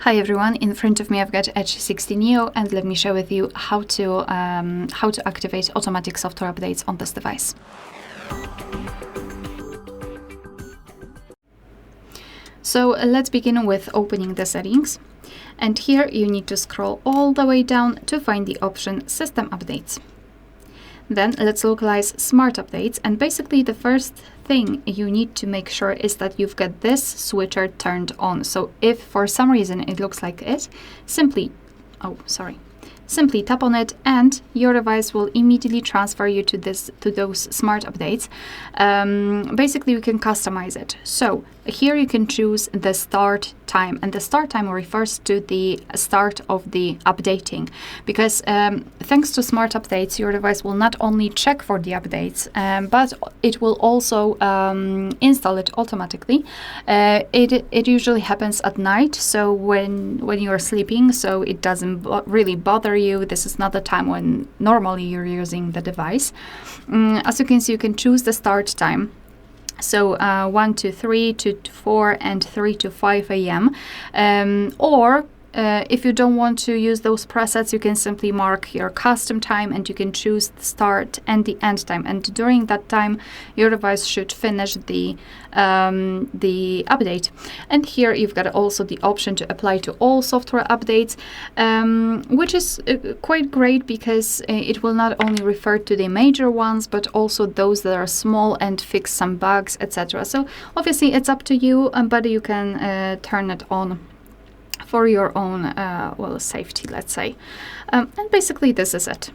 Hi everyone, in front of me I've got Edge 60 Neo, and let me share with you how to activate automatic software updates on this device. So let's begin with opening the settings, and here you need to scroll all the way down to find the option System Updates. Then let's localize Smart Updates, and basically the first thing you need to make sure is that you've got this switcher turned on. So if for some reason it looks like it, simply tap on it and your device will immediately transfer you to those smart updates. Basically, you can customize it. So here you can choose the start time, and the start time refers to the start of the updating, because thanks to smart updates, your device will not only check for the updates, but it will also install it automatically. It usually happens at night, so when you're sleeping, so it doesn't really bother you. This is not the time when normally you're using the device. As you can see, you can choose the start time. So 1 to 3, 2 to 4, and 3 to 5 a.m. Or if you don't want to use those presets, you can simply mark your custom time and you can choose the start and the end time. And during that time, your device should finish the update. And here you've got also the option to apply to all software updates, which is quite great because it will not only refer to the major ones, but also those that are small and fix some bugs, etc. So obviously it's up to you, but you can turn it on for your own safety, let's say. And basically this is it.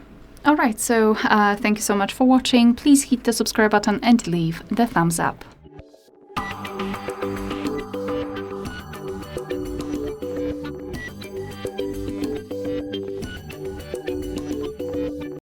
Alright, so thank you so much for watching. Please hit the subscribe button and leave the thumbs up.